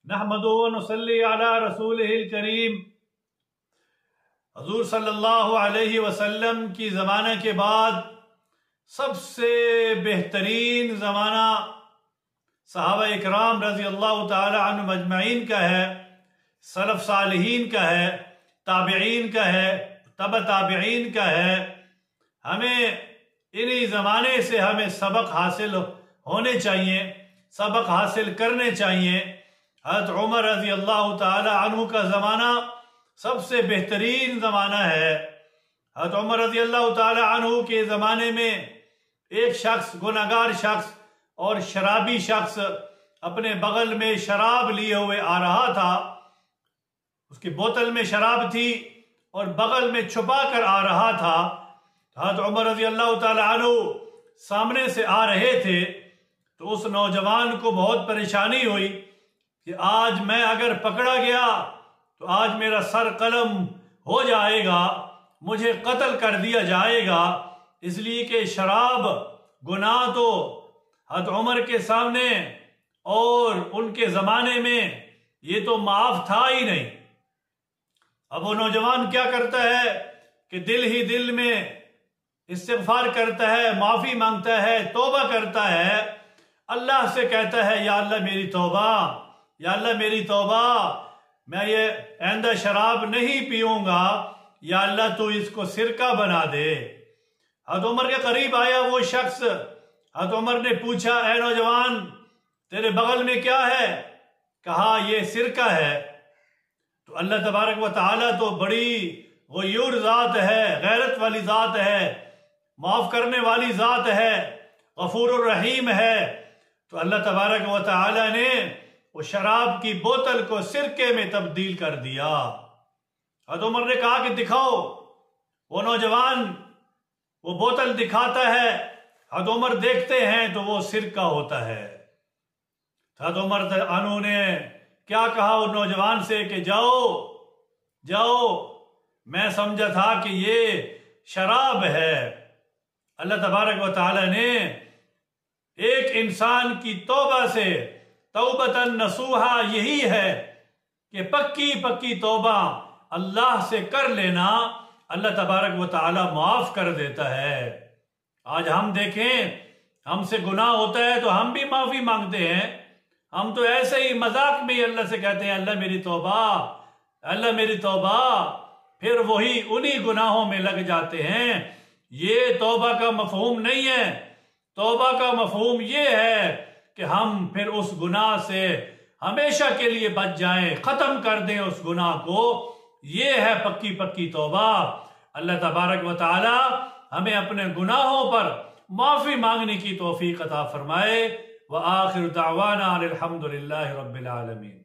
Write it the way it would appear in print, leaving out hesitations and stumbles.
نحمدہ و نصلی علی رسولہ الکریم۔ حضور صلی اللہ علیہ وسلم کی زمانہ کے بعد سب سے بہترین زمانہ صحابہ اکرام رضی اللہ تعالی عنہم اجمعین کا ہے، سلف صالحین کا ہے، تابعین کا ہے، تبع تابعین کا ہے۔ ہمیں انہی زمانے سے ہمیں سبق حاصل ہونے چاہیے، سبق حاصل کرنے چاہیے۔ حضرت عمر رضی اللہ تعالی عنہ کا زمانہ سب سے بہترین زمانہ ہے۔ حضرت عمر رضی اللہ تعالی عنہ کے زمانے میں ایک شخص، گنہگار شخص اور شرابی شخص اپنے بغل میں شراب لیے ہوئے آ رہا تھا۔ اس کی بوتل میں شراب تھی اور بغل میں چھپا کر آ رہا تھا۔ حضرت عمر رضی اللہ تعالی عنہ سامنے سے آ رہے تھے تو اس نوجوان کو بہت پریشانی ہوئی کہ آج میں اگر پکڑا گیا تو آج میرا سر قلم ہو جائے گا، مجھے قتل کر دیا جائے گا، اس لیے کہ شراب گناہ تو حضرت عمر کے سامنے اور ان کے زمانے میں یہ تو معاف تھا ہی نہیں۔ اب وہ نوجوان کیا کرتا ہے کہ دل ہی دل میں استغفار کرتا ہے، معافی مانگتا ہے، توبہ کرتا ہے، اللہ سے کہتا ہے یا اللہ میری توبہ، یا اللہ میری توبہ، میں یہ آئندہ شراب نہیں پیوں گا، یا اللہ تو اس کو سرکہ بنا دے۔ حضرت عمر کے قریب آیا وہ شخص، حضرت عمر نے پوچھا اے نوجوان تیرے بغل میں کیا ہے؟ کہا یہ سرکہ ہے۔ تو اللہ تبارک و تعالیٰ تو بڑی غیور ذات ہے، غیرت والی ذات ہے، معاف کرنے والی ذات ہے، غفور الرحیم ہے۔ تو اللہ تبارک و تعالیٰ نے وہ شراب کی بوتل کو سرکے میں تبدیل کر دیا۔ حضرت عمر نے کہا کہ دکھاؤ۔ وہ نوجوان وہ بوتل دکھاتا ہے، حضرت عمر دیکھتے ہیں تو وہ سرکہ ہوتا ہے۔ حضرت عمر عنہ نے کیا کہا اس نوجوان سے کہ جاؤ جاؤ، میں سمجھا تھا کہ یہ شراب ہے۔ اللہ تبارک و تعالی نے ایک انسان کی توبہ سے توبۃ نصوحا یہی ہے کہ پکی پکی توبہ اللہ سے کر لینا، اللہ تبارک و تعالی معاف کر دیتا ہے۔ آج ہم دیکھیں ہم سے گناہ ہوتا ہے تو ہم بھی معافی مانگتے ہیں، ہم تو ایسے ہی مذاق میں ہی اللہ سے کہتے ہیں اللہ میری توبہ، اللہ میری توبہ، پھر وہی انہی گناہوں میں لگ جاتے ہیں۔ یہ توبہ کا مفہوم نہیں ہے۔ توبہ کا مفہوم یہ ہے کہ ہم پھر اس گناہ سے ہمیشہ کے لیے بچ جائیں، ختم کر دیں اس گناہ کو، یہ ہے پکی پکی توبہ۔ اللہ تبارک و تعالی ہمیں اپنے گناہوں پر معافی مانگنے کی توفیق عطا فرمائے۔ وآخر دعوانا الحمد للہ رب العالمین۔